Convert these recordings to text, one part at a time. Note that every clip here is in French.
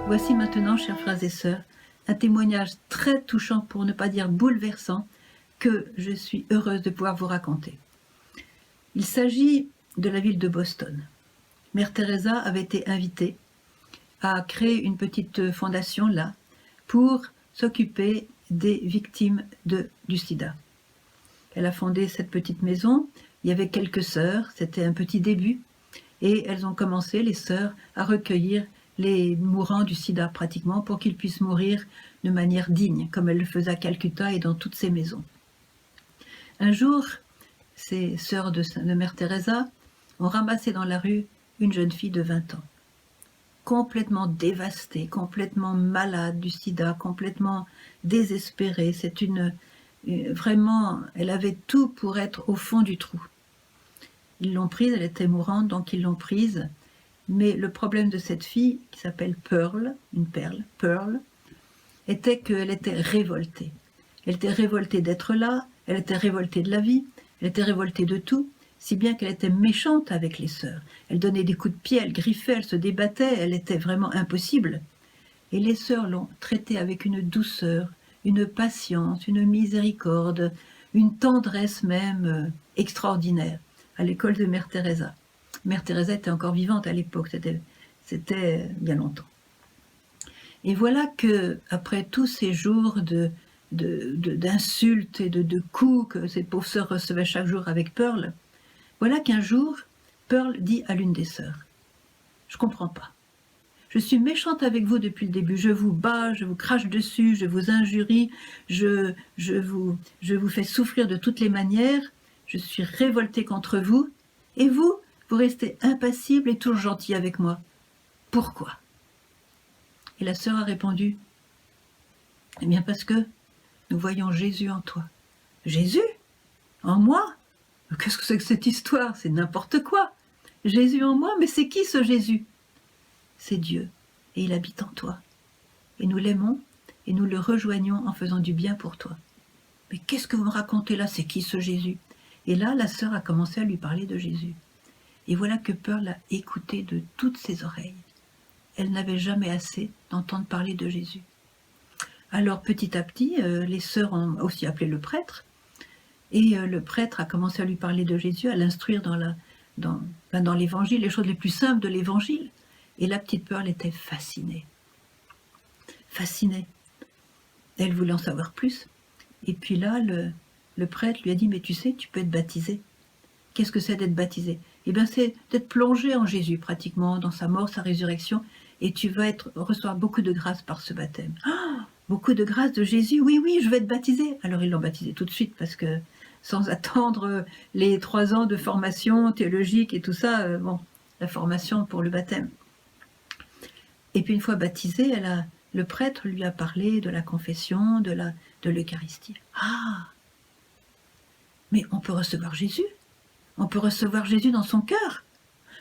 Voici maintenant, chers frères et sœurs, un témoignage très touchant, pour ne pas dire bouleversant, que je suis heureuse de pouvoir vous raconter. Il s'agit de la ville de Boston. Mère Teresa avait été invitée à créer une petite fondation là pour s'occuper des victimes du sida. Elle a fondé cette petite maison, il y avait quelques sœurs, c'était un petit début, et elles ont commencé, les sœurs, à recueillir les mourants du sida pratiquement pour qu'ils puissent mourir de manière digne, comme elle le faisait à Calcutta et dans toutes ces maisons. Un jour, ces sœurs de Mère Teresa ont ramassé dans la rue une jeune fille de 20 ans, complètement dévastée, complètement malade du sida, complètement désespérée. C'est vraiment, elle avait tout pour être au fond du trou. Ils l'ont prise, elle était mourante, donc ils l'ont prise. Mais le problème de cette fille, qui s'appelle Pearl, une perle, Pearl, était qu'elle était révoltée. Elle était révoltée d'être là, elle était révoltée de la vie, elle était révoltée de tout, si bien qu'elle était méchante avec les sœurs. Elle donnait des coups de pied, elle griffait, elle se débattait, elle était vraiment impossible. Et les sœurs l'ont traitée avec une douceur, une patience, une miséricorde, une tendresse même extraordinaire à l'école de Mère Teresa. Mère Teresa était encore vivante à l'époque, c'était bien longtemps. Et voilà que, après tous ces jours d'insultes et de coups que ces pauvres sœurs recevaient chaque jour avec Pearl, voilà qu'un jour, Pearl dit à l'une des sœurs, « Je ne comprends pas. Je suis méchante avec vous depuis le début. Je vous bats, je vous crache dessus, je vous injurie, je vous fais souffrir de toutes les manières. Je suis révoltée contre vous. Et vous restez impassible et toujours gentil avec moi. Pourquoi ?» Et la sœur a répondu, « Eh bien parce que nous voyons Jésus en toi. » « Jésus ? En moi ? Qu'est-ce que c'est que cette histoire? C'est n'importe quoi. Jésus en moi? Mais c'est qui ce Jésus? C'est Dieu, et il habite en toi. Et nous l'aimons, et nous le rejoignons en faisant du bien pour toi. Mais qu'est-ce que vous me racontez là? C'est qui ce Jésus? Et là, la sœur a commencé à lui parler de Jésus. Et voilà que Pearl a écouté de toutes ses oreilles. Elle n'avait jamais assez d'entendre parler de Jésus. Alors petit à petit, les sœurs ont aussi appelé le prêtre, et le prêtre a commencé à lui parler de Jésus, à l'instruire dans l'évangile, les choses les plus simples de l'évangile. Et la petite Pearl était fascinée. Fascinée. Elle voulait en savoir plus. Et puis là, le prêtre lui a dit, « Mais tu sais, tu peux être baptisé. » Qu'est-ce que c'est d'être baptisé? Eh bien, c'est d'être plongé en Jésus, pratiquement, dans sa mort, sa résurrection, et tu vas recevoir beaucoup de grâce par ce baptême. Ah, beaucoup de grâce de Jésus? Oui, oui, je vais être baptisé. Alors, ils l'ont baptisé tout de suite, parce que, sans attendre les 3 ans de formation théologique et tout ça, bon, la formation pour le baptême. Et puis, une fois baptisé, le prêtre lui a parlé de la confession, de l'Eucharistie. Ah! Mais on peut recevoir Jésus? On peut recevoir Jésus dans son cœur.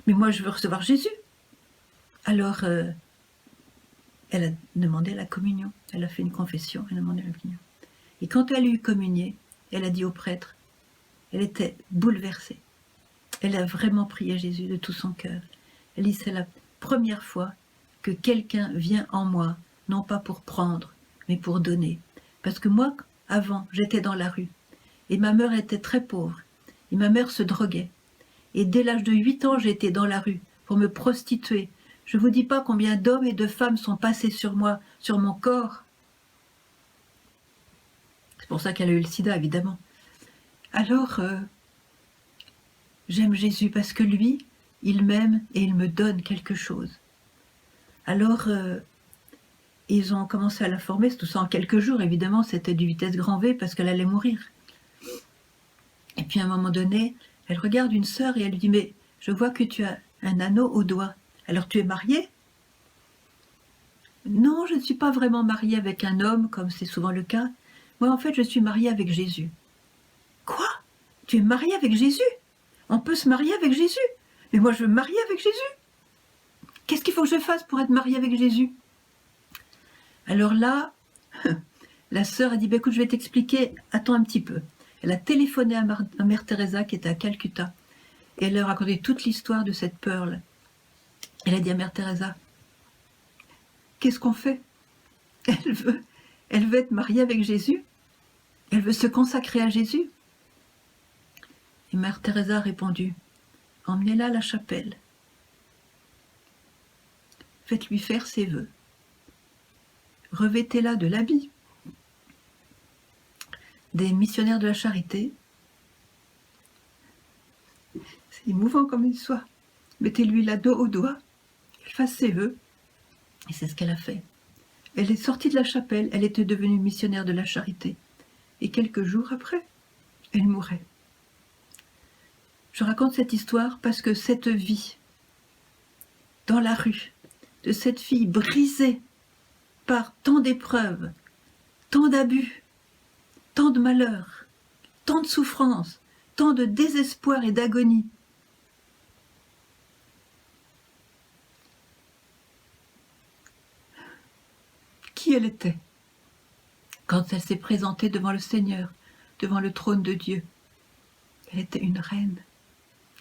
Mais moi, je veux recevoir Jésus. Alors, elle a demandé la communion. Elle a fait une confession, elle a demandé la communion. Et quand elle a eu communié, elle a dit au prêtre, elle était bouleversée. Elle a vraiment prié Jésus de tout son cœur. Elle dit, c'est la première fois que quelqu'un vient en moi, non pas pour prendre, mais pour donner. Parce que moi, avant, j'étais dans la rue. Et ma mère était très pauvre. Et ma mère se droguait. Et dès l'âge de 8 ans, j'étais dans la rue pour me prostituer. Je ne vous dis pas combien d'hommes et de femmes sont passés sur moi, sur mon corps. C'est pour ça qu'elle a eu le sida, évidemment. Alors, j'aime Jésus parce que lui, il m'aime et il me donne quelque chose. Alors, ils ont commencé à la former, tout ça en quelques jours, évidemment, c'était du vitesse grand V parce qu'elle allait mourir. Et puis à un moment donné, elle regarde une sœur et elle lui dit, « Mais je vois que tu as un anneau au doigt. Alors tu es mariée ?» « Non, je ne suis pas vraiment mariée avec un homme, comme c'est souvent le cas. Moi, en fait, je suis mariée avec Jésus. » « Quoi? Tu es mariée avec Jésus? On peut se marier avec Jésus? Mais moi, je veux me marier avec Jésus. Qu'est-ce qu'il faut que je fasse pour être mariée avec Jésus? » Alors là, la sœur a dit, « Écoute, je vais t'expliquer, attends un petit peu. » Elle a téléphoné à Mère Teresa qui était à Calcutta et elle leur a raconté toute l'histoire de cette Pearl. Elle a dit à Mère Teresa, qu'est-ce qu'on fait? Elle veut être mariée avec Jésus. Elle veut se consacrer à Jésus. Et Mère Teresa a répondu, emmenez-la à la chapelle. Faites-lui faire ses vœux. Revêtez-la de l'habit des missionnaires de la charité. C'est émouvant comme il soit. Mettez-lui la dos au doigt, qu'elle fasse ses vœux. Et c'est ce qu'elle a fait. Elle est sortie de la chapelle, elle était devenue missionnaire de la charité. Et quelques jours après, elle mourait. Je raconte cette histoire parce que cette vie, dans la rue, de cette fille brisée par tant d'épreuves, tant d'abus, tant de malheurs, tant de souffrances, tant de désespoir et d'agonie. Qui elle était quand elle s'est présentée devant le Seigneur, devant le trône de Dieu? Elle était une reine,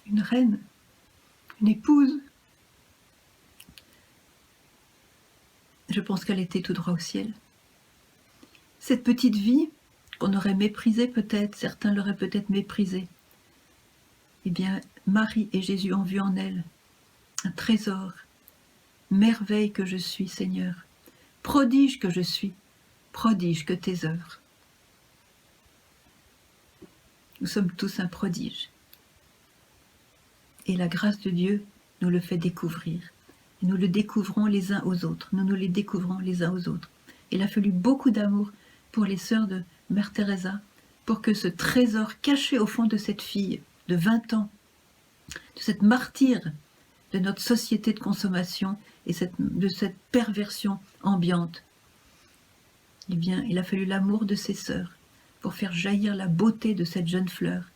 une épouse. Je pense qu'elle était tout droit au ciel. Cette petite vie qu'on aurait méprisée peut-être, certains l'auraient peut-être méprisée, eh bien, Marie et Jésus ont vu en elle un trésor, merveille que je suis, Seigneur, prodige que je suis, prodige que tes œuvres. Nous sommes tous un prodige. Et la grâce de Dieu nous le fait découvrir. Et nous le découvrons les uns aux autres. Nous les découvrons les uns aux autres. Il a fallu beaucoup d'amour pour les sœurs de Mère Teresa, pour que ce trésor caché au fond de cette fille de 20 ans, de cette martyre de notre société de consommation et de cette perversion ambiante, eh bien, il a fallu l'amour de ses sœurs pour faire jaillir la beauté de cette jeune fleur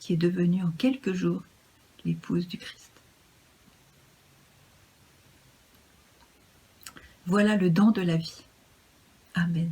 qui est devenue en quelques jours l'épouse du Christ. Voilà le don de la vie. Amen.